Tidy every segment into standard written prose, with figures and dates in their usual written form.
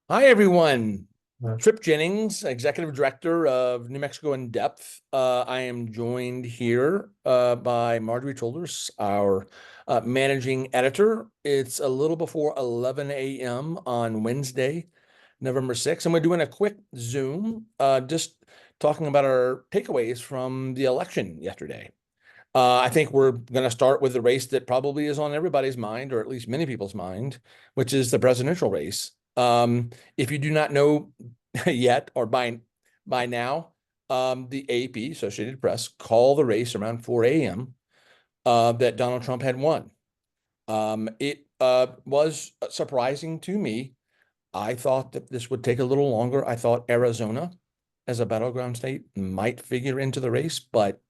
Hi, everyone. Trip Jennings, Executive Director of New Mexico In Depth. I am joined here by Marjorie Childress, our Managing Editor. It's a little before 11 a.m. on Wednesday, November 6th, and we're doing a quick Zoom, just talking about our takeaways from the election yesterday. I think we're going to start with the race that probably is on everybody's mind, or at least many people's mind, which is the presidential race. If you do not know yet, or by now, the AP, Associated Press, called the race around 4 a.m. That Donald Trump had won. It was surprising to me. I thought that this would take a little longer. I thought Arizona, as a battleground state, might figure into the race, but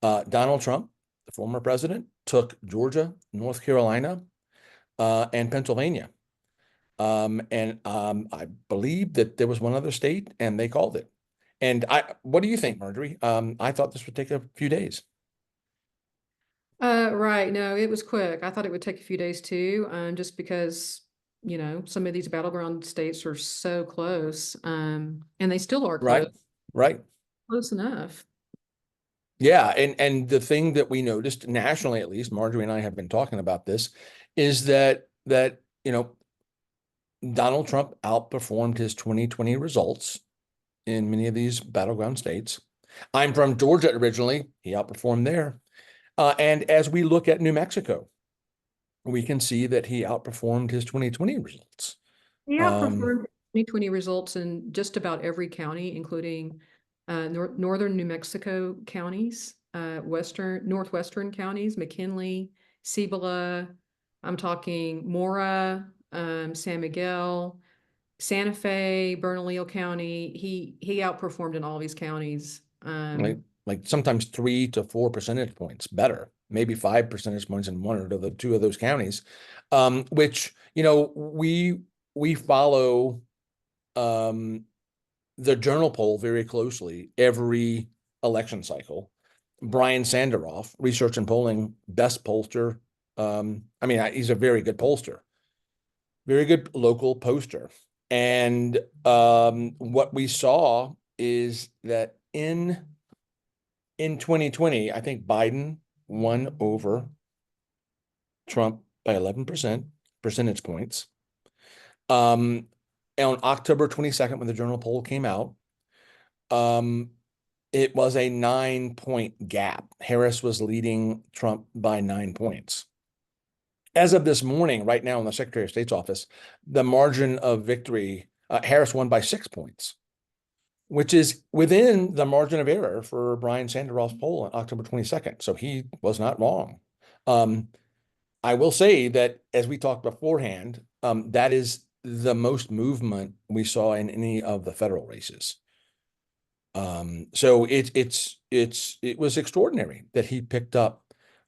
Donald Trump, the former president, took Georgia, North Carolina, and Pennsylvania. I believe that there was one other state, and they called it. What do you think, Marjorie? I thought this would take a few days. Right. No, it was quick. I thought it would take a few days too, just because, some of these battleground states are so close, and they still are Right, right. close enough. Yeah, and the thing that we noticed nationally, at least, Marjorie and I have been talking about this, is that Donald Trump outperformed his 2020 results in many of these battleground states. I'm from Georgia originally. He outperformed there. And as we look at New Mexico, we can see that he outperformed his 2020 results. He Um, outperformed 2020 results in just about every county, including northern New Mexico counties, northwestern counties, McKinley, Cibola. I'm talking Mora, San Miguel, Santa Fe, Bernalillo County. He outperformed in all these counties. like sometimes 3 to 4 percentage points better, maybe 5 percentage points in one or the two of those counties. Which, we follow the Journal poll very closely every election cycle. Brian Sanderoff, Research and Polling, best pollster. He's a very good pollster, very good local poster. And what we saw is that in 2020, I think Biden won over Trump by 11 percentage points. On October 22nd, when the Journal poll came out, um, it was a 9-point gap. Harris was leading Trump by 9 points. As of this morning, right now in the Secretary of State's office, the margin of victory, Harris won by 6 points, which is within the margin of error for Brian Sanderoff's poll on October 22nd. So he was not wrong. Um, I will say that, as we talked beforehand, that is the most movement we saw in any of the federal races. So it was extraordinary that he picked up,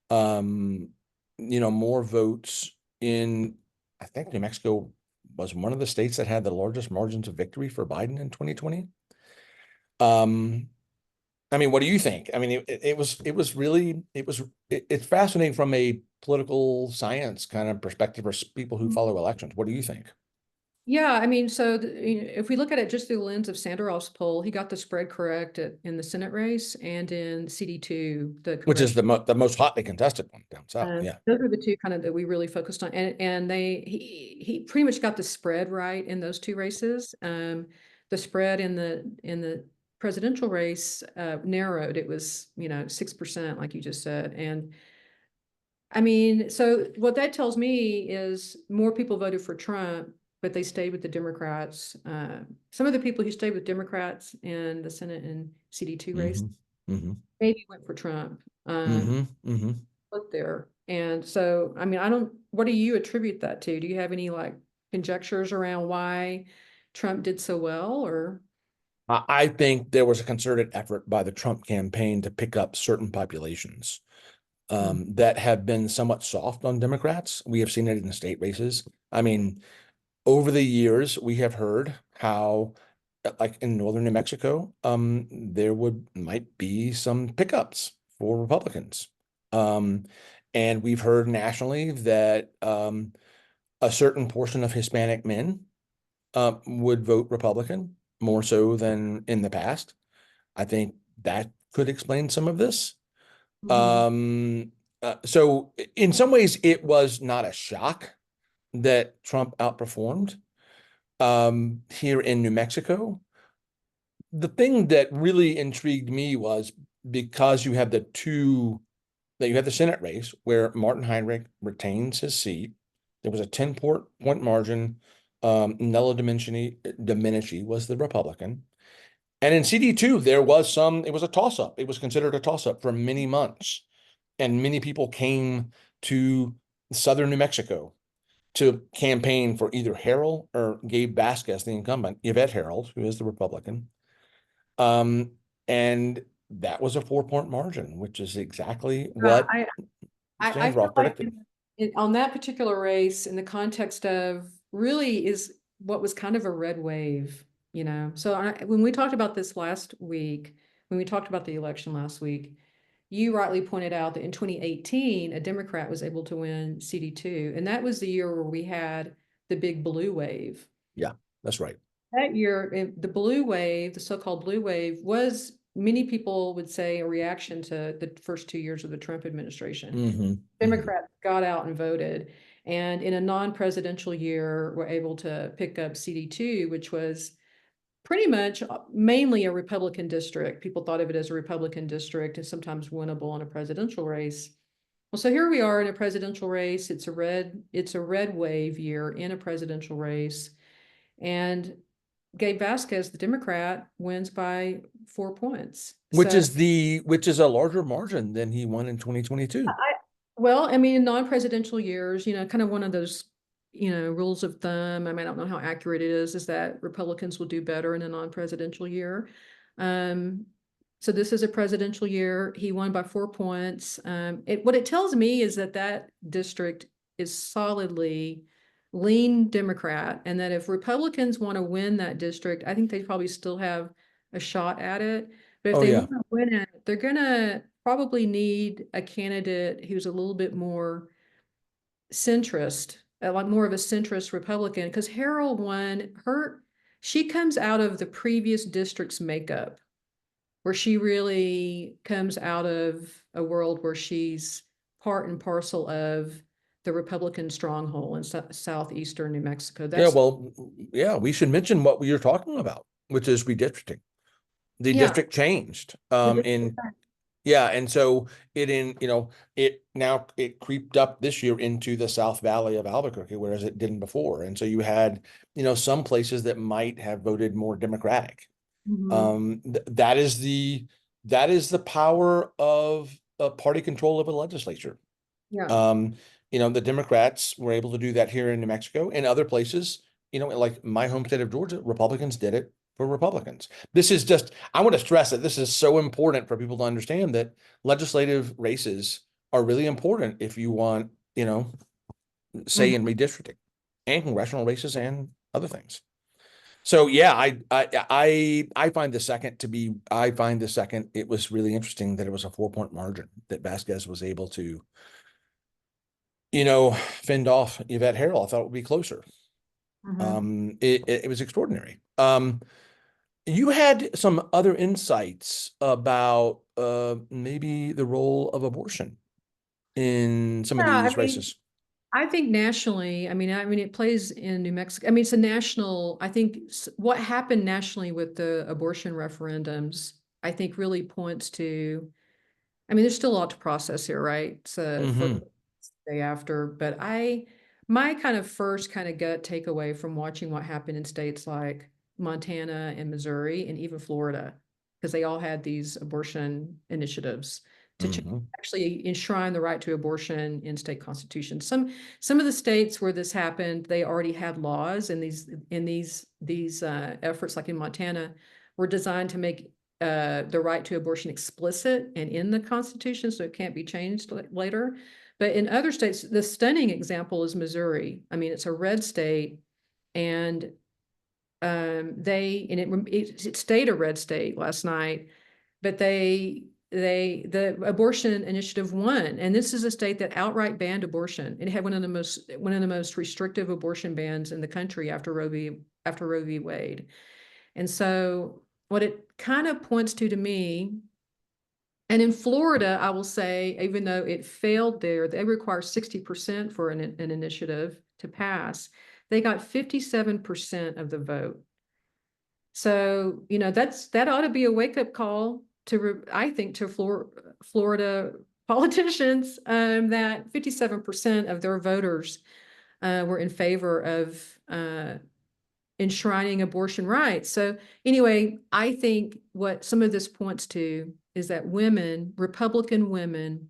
um, more votes in, I think New Mexico was one of the states that had the largest margins of victory for Biden in 2020. Um, what do you think? It's fascinating from a political science kind of perspective for people who follow elections. What do you think? Yeah, I mean, so if we look at it just through the lens of Sanderoff's poll, he got the spread correct in the Senate race and in CD2, the Which is congressional. the most hotly contested one down south. Yeah. Those are the two kind of that we really focused on, and he pretty much got the spread right in those two races. The spread in the presidential race narrowed. It was 6%, like you just said, and I mean, so what that tells me is more people voted for Trump, but they stayed with the Democrats. Some of the people who stayed with Democrats in the Senate and CD2 race Mm-hmm. Mm-hmm. maybe went for Trump. Mm-hmm. Mm-hmm. Look there. And so, I mean, what do you attribute that to? Do you have any like conjectures around why Trump did so well or? I think there was a concerted effort by the Trump campaign to pick up certain populations Mm. that have been somewhat soft on Democrats. We have seen it in the state races. Over the years, we have heard how, like in northern New Mexico, there might be some pickups for Republicans. Um, and we've heard nationally that a certain portion of Hispanic men would vote Republican more so than in the past. I think that could explain some of this. Mhm. So in some ways, it was not a shock that Trump outperformed here in New Mexico. The thing that really intrigued me was because you have that you have the Senate race where Martin Heinrich retains his seat. There was a 10-point margin. Nella Domenici was the Republican. And in CD2, it was a toss-up. It was considered a toss-up for many months. And many people came to southern New Mexico to campaign for either Harold or Gabe Vasquez, the incumbent, Yvette Harold, who is the Republican. Um, and that was a 4-point margin, which is exactly what I I feel Sandroff like predicted. on that particular race, in the context of really is what was kind of a red wave, you know. So when we talked about this last week, when we talked about the election last week, you rightly pointed out that in 2018, a Democrat was able to win CD2, and that was the year where we had the big blue wave. Yeah, that's right. That year, the blue wave, the so-called blue wave, was many people would say a reaction to the first 2 years of the Trump administration. Hmm. Democrats got out and voted, and in a non-presidential year, were able to pick up CD2, which was pretty much mainly a Republican district. People thought of it as a Republican district and sometimes winnable in a presidential race. Well, so here we are in a presidential race. It's a red wave year in a presidential race. And Gabe Vasquez, the Democrat, wins by 4 points. So Which is a larger margin than he won in 2022. well, I mean, in non-presidential years, kind of one of those, rules of thumb. I mean, I don't know how accurate it is that Republicans will do better in a non-presidential year. Um, so this is a presidential year. He won by 4 points. What it tells me is that district is solidly lean Democrat, and that if Republicans want to win that district, I think they probably still have a shot at it. But if Oh they yeah. want to win it, they're gonna probably need a candidate who's a little bit more centrist, like more of a centrist Republican, because Harold won she comes out of the previous district's makeup, where she really comes out of a world where she's part and parcel of the Republican stronghold in southeastern New Mexico. Yeah, That's well, yeah, we should mention what we are talking about, which is redistricting. The yeah. district changed in yeah, and so it creeped up this year into the South Valley of Albuquerque, whereas it didn't before. And so you had, some places that might have voted more Democratic. Mhm. That is the power of party control of a legislature. Yeah. Um, the Democrats were able to do that here in New Mexico and other places, like my home state of Georgia, Republicans did it for Republicans. I want to stress that this is so important for people to understand that legislative races are really important if you want, say in Mhm. redistricting and congressional races and other things. So yeah, I find the second it was really interesting that it was a 4-point margin that Vasquez was able to fend off Yvette Harold. I thought it would be closer. Mhm. It was extraordinary. You had some other insights about maybe the role of abortion in some of Yeah, I these mean, races. I think nationally, I mean, it plays in New Mexico. I mean, it's a national, I think what happened nationally with the abortion referendums, I think really points to, I mean, there's still a lot to process here, right? So for Hmm. the day after, but my kind of first kind of gut takeaway from watching what happened in states like Montana and Missouri and even Florida, because they all had these abortion initiatives to Hmm. actually enshrine the right to abortion in state constitutions. Some of the states where this happened, they already had laws, and these efforts, like in Montana, were designed to make the right to abortion explicit and in the Constitution, so it can't be changed later. But in other states, the stunning example is Missouri. I mean, it's a red state, and it stayed a red state last night, but the abortion initiative won, and this is a state that outright banned abortion. It had one of the most restrictive abortion bans in the country after Roe v. after Roe v. Wade. And so what it kind of points to me, and in Florida, I will say, even though it failed there, they require 60% for an initiative to pass. They got 57% of the vote. So, that ought to be a wake-up call I think, to Florida politicians, that 57% of their voters were in favor of enshrining abortion rights. So anyway, I think what some of this points to is that Republican women,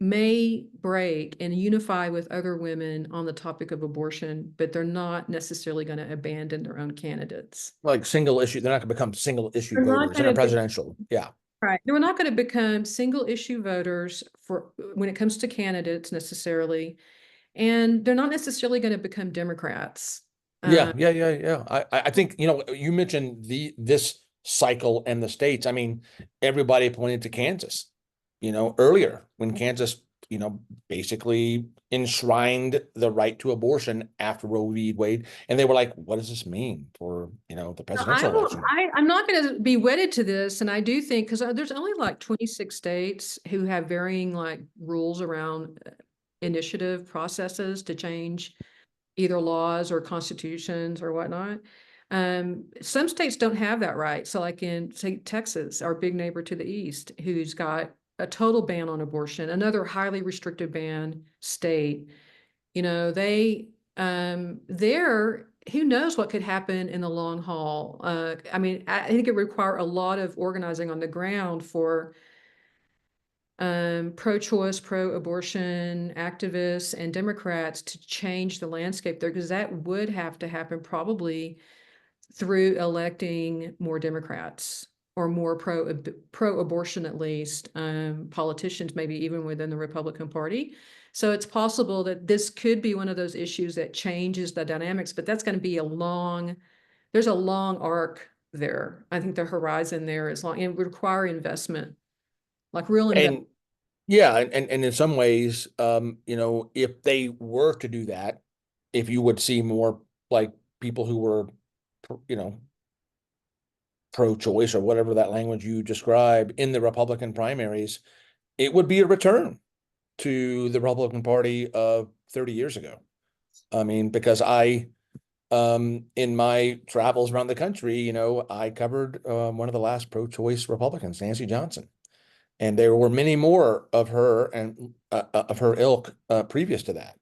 may break and unify with other women on the topic of abortion, but they're not necessarily going to abandon their own candidates. Like single issue, they're not going to become single issue They're not voters in a going to be presidential. Yeah. right. They're not going to become single issue voters for when it comes to candidates necessarily, and they're not necessarily going to become Democrats. Yeah, yeah. I think, you mentioned this cycle and the states. I mean, everybody pointed to Kansas, earlier when Kansas, basically enshrined the right to abortion after Roe v. Wade. And they were like, what does this mean for, the presidential election? I'm not going to be wedded to this. And I do think, because there's only like 26 states who have varying like rules around initiative processes to change either laws or constitutions or whatnot. Some states don't have that right. So like in, say, Texas, our big neighbor to the east, who's got a total ban on abortion, another highly restrictive ban state, there, who knows what could happen in the long haul. I mean, I think it would require a lot of organizing on the ground for pro-choice, pro-abortion activists and Democrats to change the landscape there, because that would have to happen probably through electing more Democrats or more pro-abortion, at least, politicians, maybe even within the Republican Party. So it's possible that this could be one of those issues that changes the dynamics, but that's going to be there's a long arc there. I think the horizon there is long and would require investment, like real investment. And yeah, and in some ways, if they were to do that, if you would see more like people who were, you know, pro-choice or whatever that language you describe in the Republican primaries, it would be a return to the Republican Party of 30 years ago. I mean, because in my travels around the country, I covered one of the last pro-choice Republicans, Nancy Johnson. And there were many more of her and of her ilk previous to that.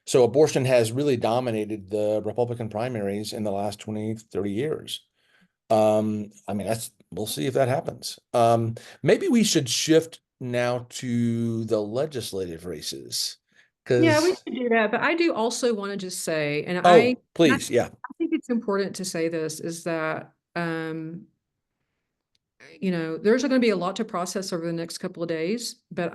So abortion has really dominated the Republican primaries in the last 20, 30 years. I mean, we'll see if that happens. Maybe we should shift now to the legislative races. Yeah, we Because, should do that. But I do also want to just say, and oh, please, yeah. I think it's important to say this, is that, there's going to be a lot to process over the next couple of days, but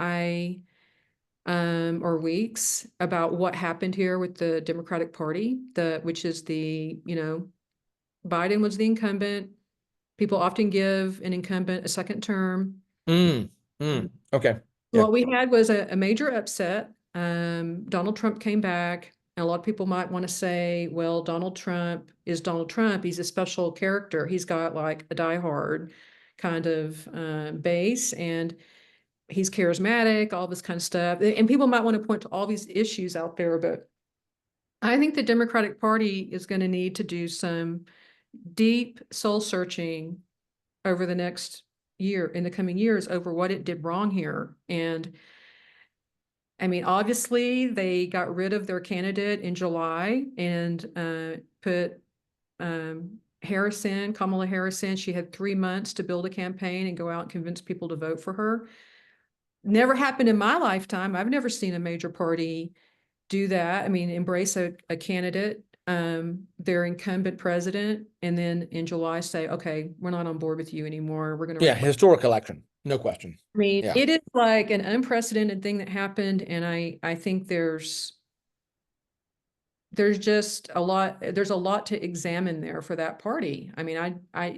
or weeks, about what happened here with the Democratic Party, which is Biden was the incumbent. People often give an incumbent a second term. Okay. Yeah. What we had was a major upset. Donald Trump came back. And a lot of people might want to say, well, Donald Trump is Donald Trump. He's a special character. He's got like a diehard kind of base, and he's charismatic, all this kind of stuff. And people might want to point to all these issues out there, but I think the Democratic Party is going to need to do some deep soul searching over the next year, in the coming years, over what it did wrong here. And I mean, obviously, they got rid of their candidate in July and put Kamala Harris in. She had 3 months to build a campaign and go out and convince people to vote for her. Never happened in my lifetime. I've never seen a major party do that. I mean, embrace a candidate, their incumbent president, and then in July say, okay, we're not on board with you anymore. We're going to. Yeah, historic election, no question. I mean, Yeah. it is like an unprecedented thing that happened. And I think there's just there's a lot to examine there for that party. I mean, I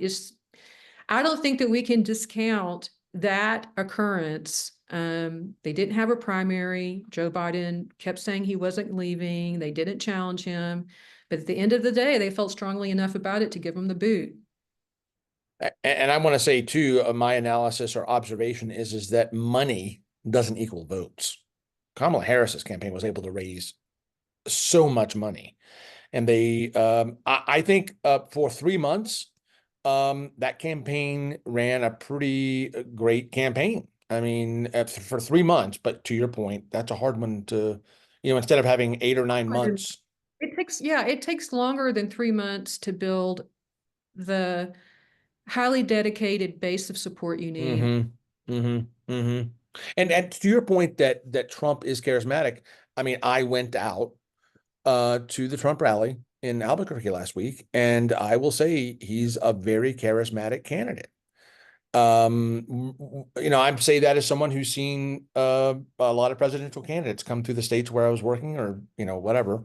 don't think that we can discount that occurrence. They didn't have a primary. Joe Biden kept saying he wasn't leaving. They didn't challenge him. But at the end of the day, they felt strongly enough about it to give him the boot. And I want to say too, my analysis or observation is that money doesn't equal votes. Kamala Harris's campaign was able to raise so much money, and I think, for 3 months, that campaign ran a pretty great campaign. I mean, for 3 months, but to your point, that's a hard one to, instead of having 8 or 9 months. It takes longer than 3 months to build the highly dedicated base of support you need. Mm-hmm. Mm-hmm. Mm-hmm. And to your point that Trump is charismatic, I mean, I went out to the Trump rally in Albuquerque last week, and I will say he's a very charismatic candidate. I say that as someone who's seen a lot of presidential candidates come through the states where I was working, or whatever.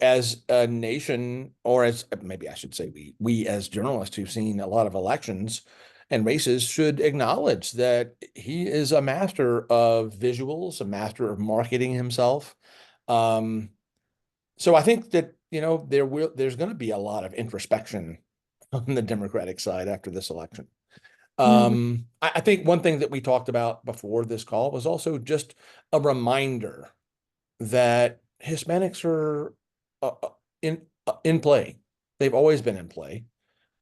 As a nation, or as maybe I should say, we as journalists who've seen a lot of elections and races should acknowledge that he is a master of visuals, a master of marketing himself. So I think that there's going to be a lot of introspection on the Democratic side after this election. Mhm. I think one thing that we talked about before this call was also just a reminder that Hispanics are in play. They've always been in play.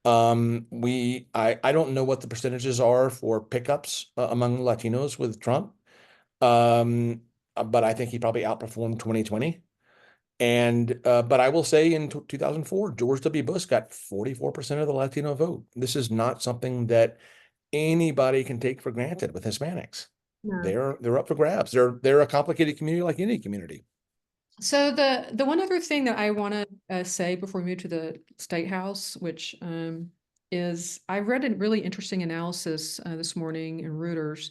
I don't know what the percentages are for pickups among Latinos with Trump, but I think he probably outperformed 2020. But I will say in 2004, George W. Bush got 44% of the Latino vote. This is not something that anybody can take for granted with Hispanics. No. They're up for grabs. They're a complicated community like any community. So the one other thing that I want to say before we move to the State House, which is I read a really interesting analysis this morning in Reuters,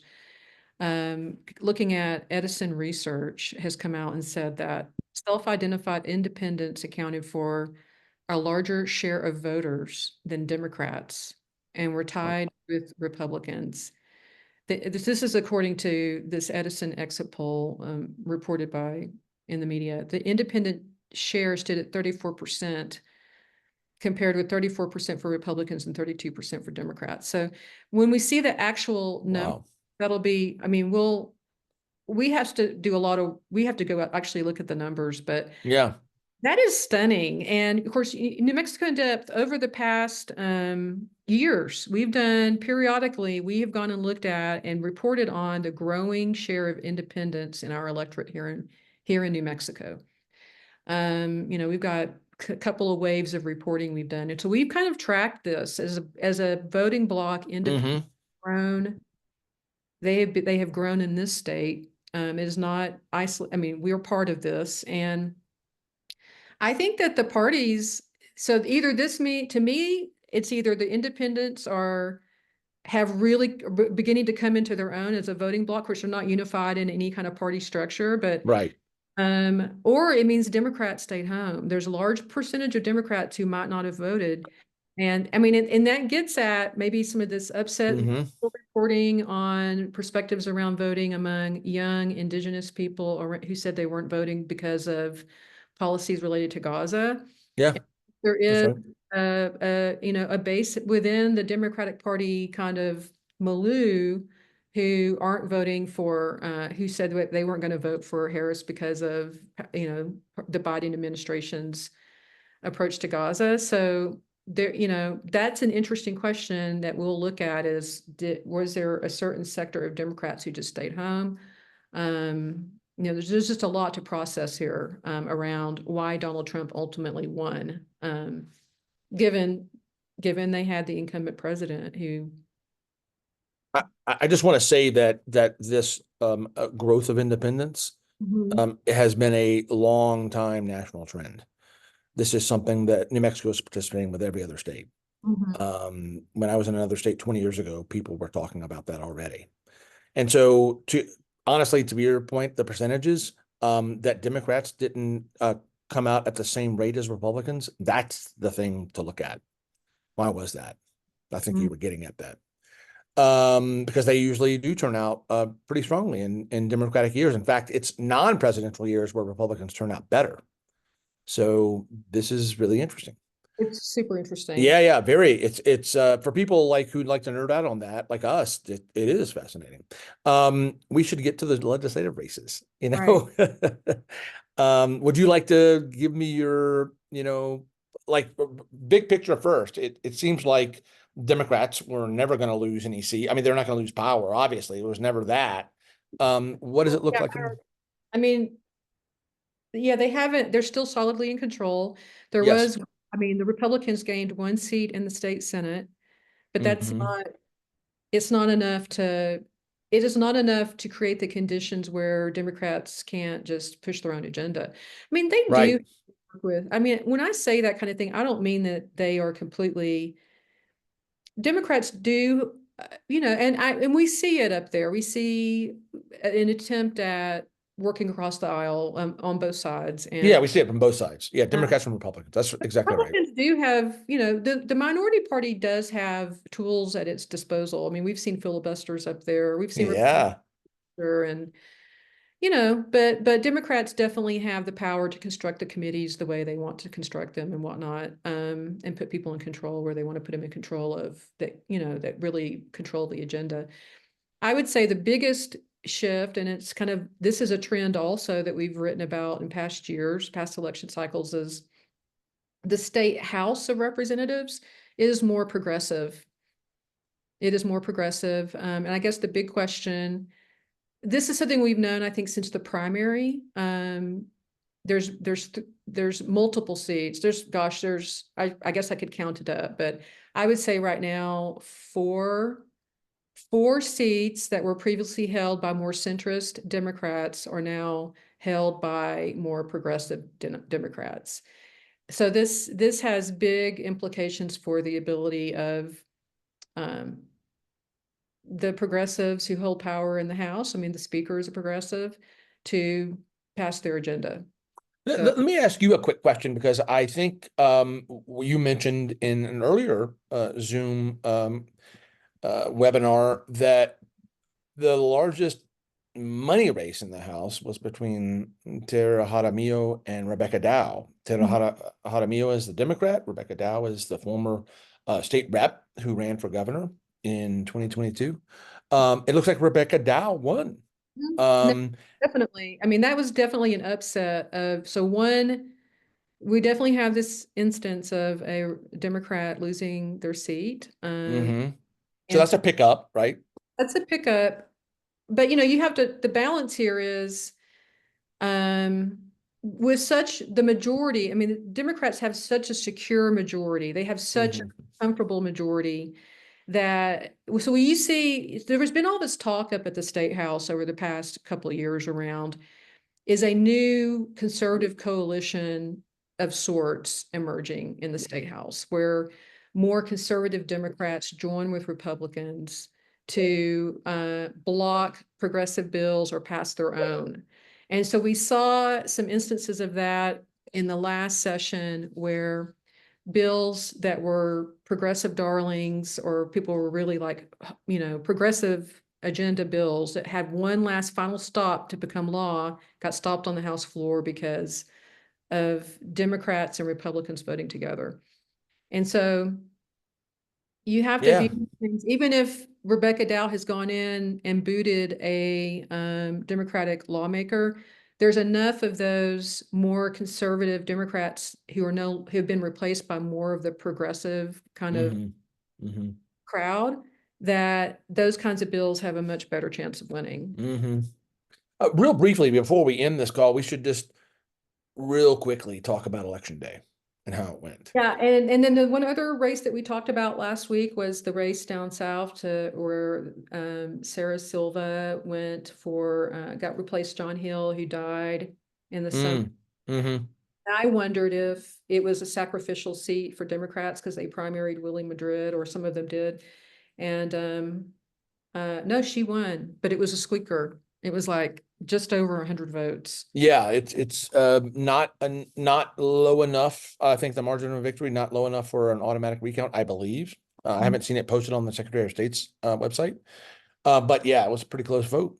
looking at Edison Research has come out and said that self-identified independents accounted for a larger share of voters than Democrats, and were tied with Republicans. This is according to this Edison exit poll reported by in the media. The independent share stood at 34%, compared with 34% for Republicans and 32% for Democrats. So when we see the actual number, Wow. that'll be, I mean, we have to do we have to go out, actually look at the numbers, but Yeah. that is stunning. And of course, New Mexico in depth over the past years, periodically, we have gone and looked at and reported on the growing share of independents in our electorate here in New Mexico. We've got a couple of waves of reporting we've done. And so we've kind of tracked this as a voting bloc, independent grown. They have grown in this state. It is not isolated. I mean, we're part of this, and I think that the parties, so either to me, it's either the independents have really beginning to come into their own as a voting bloc, which are not unified in any kind of party structure, but Right. or it means Democrats stayed home. There's a large percentage of Democrats who might not have voted. And I mean, and that gets at maybe some of this upset reporting on perspectives around voting among young indigenous people who said they weren't voting because of policies related to Gaza. Yeah. There That's is right. a base within the Democratic Party kind of milieu who aren't voting for, who said that they weren't going to vote for Harris because of, the Biden administration's approach to Gaza. So there, that's an interesting question that we'll look at was there a certain sector of Democrats who just stayed home? There's just a lot to process here around why Donald Trump ultimately won, given they had the incumbent president who. I just want to say that this growth of independence has been a long time national trend. This is something that New Mexico is participating with every other state. When I was in another state 20 years ago, people were talking about that already. And so, honestly, to your point, the percentages that Democrats didn't come out at the same rate as Republicans, that's the thing to look at. Why was that? I think you were getting at that. Because they usually do turn out pretty strongly in Democratic years. In fact, it's non-presidential years where Republicans turn out better. So this is really interesting. It's super interesting. Yeah, yeah, very. It's for people like who'd like to nerd out on that, like us, it is fascinating. We should get to the legislative races, you Right. know. Would you like to give me your, like big picture first? It seems like Democrats were never going to lose any seat. I mean, they're not going to lose power, obviously. It was never that. What does it look Yeah, like in, I mean, yeah, they haven't, they're still solidly in control. There yes. was, I mean, the Republicans gained one seat in the state Senate, but that's Hmm. not, it's not enough to, it is not enough to create the conditions where Democrats can't just push their own agenda. I mean, they do Right. work with, I mean, when I say that kind of thing, I don't mean that they are completely, Democrats do, and we see it up there. We see an attempt at working across the aisle on both sides. Yeah, And we see it from both sides. Yeah, uh, Democrats and Republicans. That's exactly right. Republicans do have, the minority party does have tools at its disposal. I mean, we've seen filibusters up there. We've seen Yeah. and but Democrats definitely have the power to construct the committees the way they want to construct them and whatnot, and put people in control where they want to put them in control of that, that really control the agenda. I would say the biggest shift, and it's kind of, this is a trend also that we've written about in past years, past election cycles, is the state House of Representatives is more progressive. It is more progressive. And I guess the big question, this is something we've known, I think, since the primary. There's multiple seats. I guess I could count it up, but I would say right now four seats that were previously held by more centrist Democrats are now held by more progressive Democrats. So this has big implications for the ability of um, the progressives who hold power in the House. I mean, the speaker is a progressive, to pass their agenda. So Let me ask you a quick question because I think you mentioned in an earlier Zoom webinar that the largest money race in the House was between Tara Jaramillo and Rebecca Dow. Jaramillo is the Democrat. Rebecca Dow is the former state rep who ran for governor in 2022. It looks like Rebecca Dow won. no, Um, definitely. I mean, that was definitely an upset of, so one, we definitely have this instance of a Democrat losing their seat. hmm So And that's so a pickup, right? that's a pickup. But you have to, the balance here is um with such the majority, I mean, the Democrats have such a secure majority. They have such a Hmm. comfortable majority that, so you see, there has been all this talk up at the State House over the past couple of years around, is a new conservative coalition of sorts emerging in the State House, where more conservative Democrats join with Republicans to block progressive bills or pass their own. And so we saw some instances of that in the last session, where bills that were progressive darlings, or people were really like, progressive agenda bills that had one last final stop to become law, got stopped on the House floor because of Democrats and Republicans voting together. And so you have to Yeah. view things, even if Rebecca Dow has gone in and booted a Democratic lawmaker, there's enough of those more conservative Democrats who have been replaced by more of the progressive kind of Hmm. Hmm. crowd, that those kinds of bills have a much better chance of winning. Hmm. Real briefly, before we end this call, we should just real quickly talk about Election Day and how it went. Yeah, and then the one other race that we talked about last week was the race down south to where Sarah Silva went for got replaced John Hill, who died in the summer. Mm. Hmm. I wondered if it was a sacrificial seat for Democrats because they primaried Willie Madrid, or some of them did. And no, she won, but it was a squeaker. It was like just over 100 votes. Yeah, it's not low enough. I think the margin of victory not low enough for an automatic recount, I believe. I haven't seen it posted on the Secretary of State's website. But yeah, it was a pretty close vote.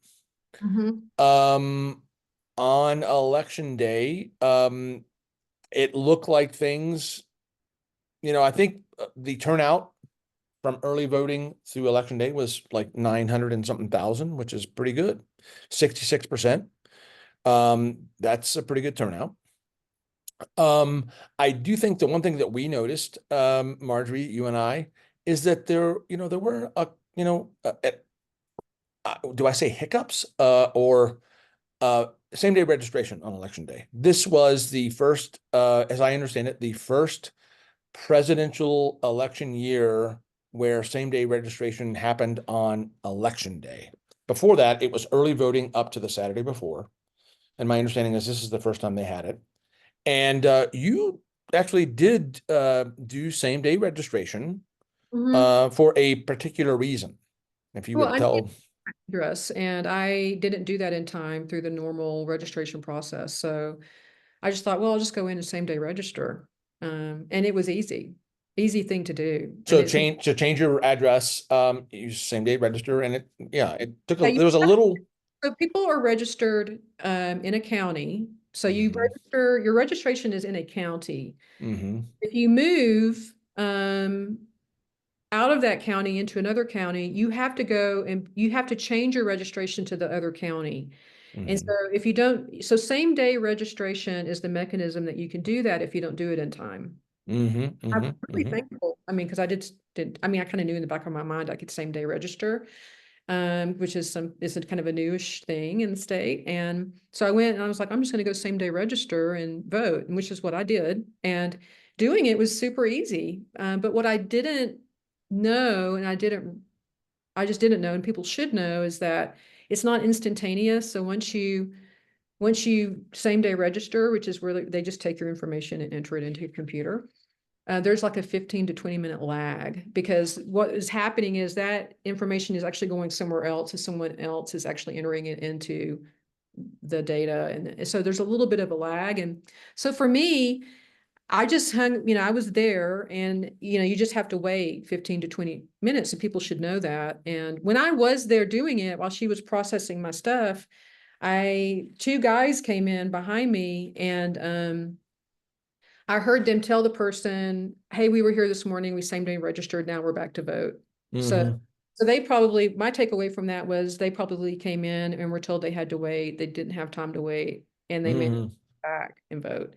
Mhm. Um, on election day, it looked like things, I think the turnout from early voting through election day was like 900 and something thousand, which is pretty good. 66%. That's a pretty good turnout. I do think the one thing that we noticed, Marjorie, you and I, is that there were do I say hiccups, or same day registration on election day. This was the first, as I understand it, the first presidential election year where same day registration happened on election day. Before that, it was early voting up to the Saturday before. And my understanding is this is the first time they had it. And you actually did do same day registration Mhm. for a particular reason. If you Well, would I'm tell. dress, and I didn't do that in time through the normal registration process. So I just thought, well, I'll just go in and same day register. And it was easy thing to do. And So it's, change your address, use same day register, and it took yeah, there was a little. so people are registered in a county. So Mhm, your registration is in a county. mhm, If you move out of that county into another county, you have to go and you have to change your registration to the other county. And so mhm, if you don't, so same day registration is the mechanism that you can do that if you don't do it in time. mhm, I'm mhm, really mhm. thankful. I mean, because I mean, I kind of knew in the back of my mind I could same day register, which is a kind of a newish thing in the state. And so I went and I was like, I'm just going to go same day register and vote, and which is what I did. And doing it was super easy. But what I didn't know, and I just didn't know, and people should know, is that it's not instantaneous. So once you same day register, which is where they just take your information and enter it into your computer, there's like a 15 to 20-minute lag, because what is happening is that information is actually going somewhere else, and someone else is actually entering it into the data. And so there's a little bit of a lag. And so for me, I just hung, I was there, and, you just have to wait 15 to 20 minutes, and people should know that. And when I was there doing it, while she was processing my stuff, two guys came in behind me, and I heard them tell the person, hey, we were here this morning, we same day registered, now we're back to vote. So, Mhm, so my takeaway from that was they probably came in and were told they had to wait. They didn't have time to wait, and they made it mhm. back and vote.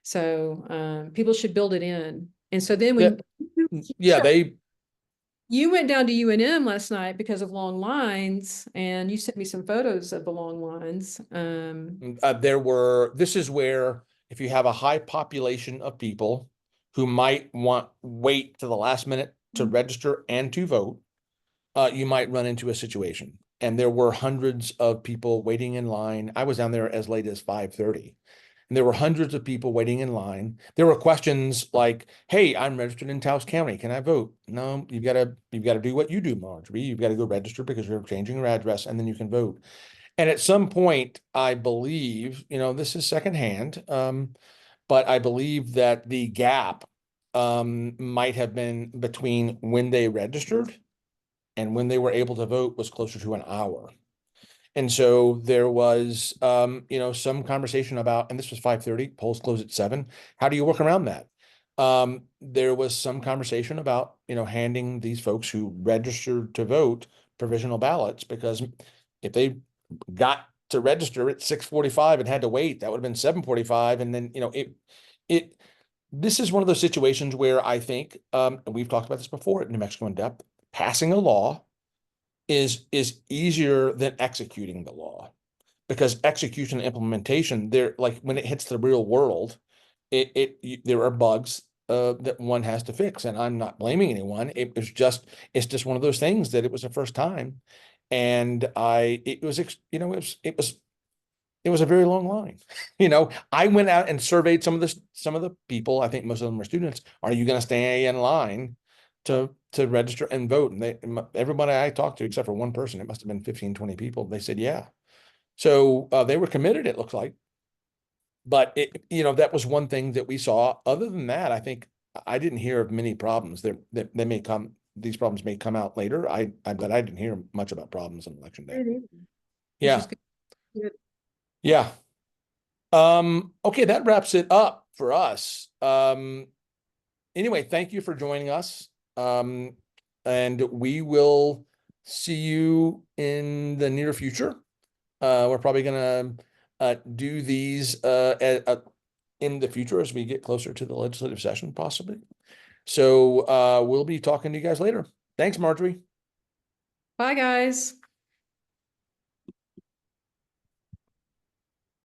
So, people should build it in. And so then Yeah, when you yeah, they you went down to UNM last night because of long lines, and you sent me some photos of the long lines. this is where if you have a high population of people who might wait to the last minute to register and to vote, you might run into a situation. And there were hundreds of people waiting in line. I was down there as late as 5:30. And there were hundreds of people waiting in line. There were questions like, "Hey, I'm registered in Taos County. Can I vote?" No, you've got to do what you do, Marjorie. You've got to go register because you're changing your address, and then you can vote. And at some point, I believe, this is secondhand, but I believe that the gap might have been between when they registered and when they were able to vote was closer to an hour. And so there was, some conversation about, and this was 5:30, polls close at 7. How do you work around that? There was some conversation about, handing these folks who registered to vote provisional ballots, because if they got to register at 6:45 and had to wait, that would have been 7:45. And then, this is one of those situations where I think, and we've talked about this before at New Mexico in depth, passing a law is easier than executing the law, because execution and implementation, there, like when it hits the real world, there are bugs that one has to fix. And I'm not blaming anyone. It's just one of those things that it was the first time. And it was a very long line. I went out and surveyed some of the people. I think most of them were students. Are you going to stay in line to register and vote? And everybody I talked to, except for one person, it must have been 15, 20 people. They said, yeah. So they were committed, it looks like. But that was one thing that we saw. Other than that, I think I didn't hear of many problems. They may come, these problems may come out later. But I didn't hear much about problems on election day. which is Yeah. good. Yeah. Okay, that wraps it up for us. Anyway, thank you for joining us. And we will see you in the near future. We're probably gonna do these in the future as we get closer to the legislative session, possibly. So we'll be talking to you guys later. Thanks, Marjorie. Bye, guys.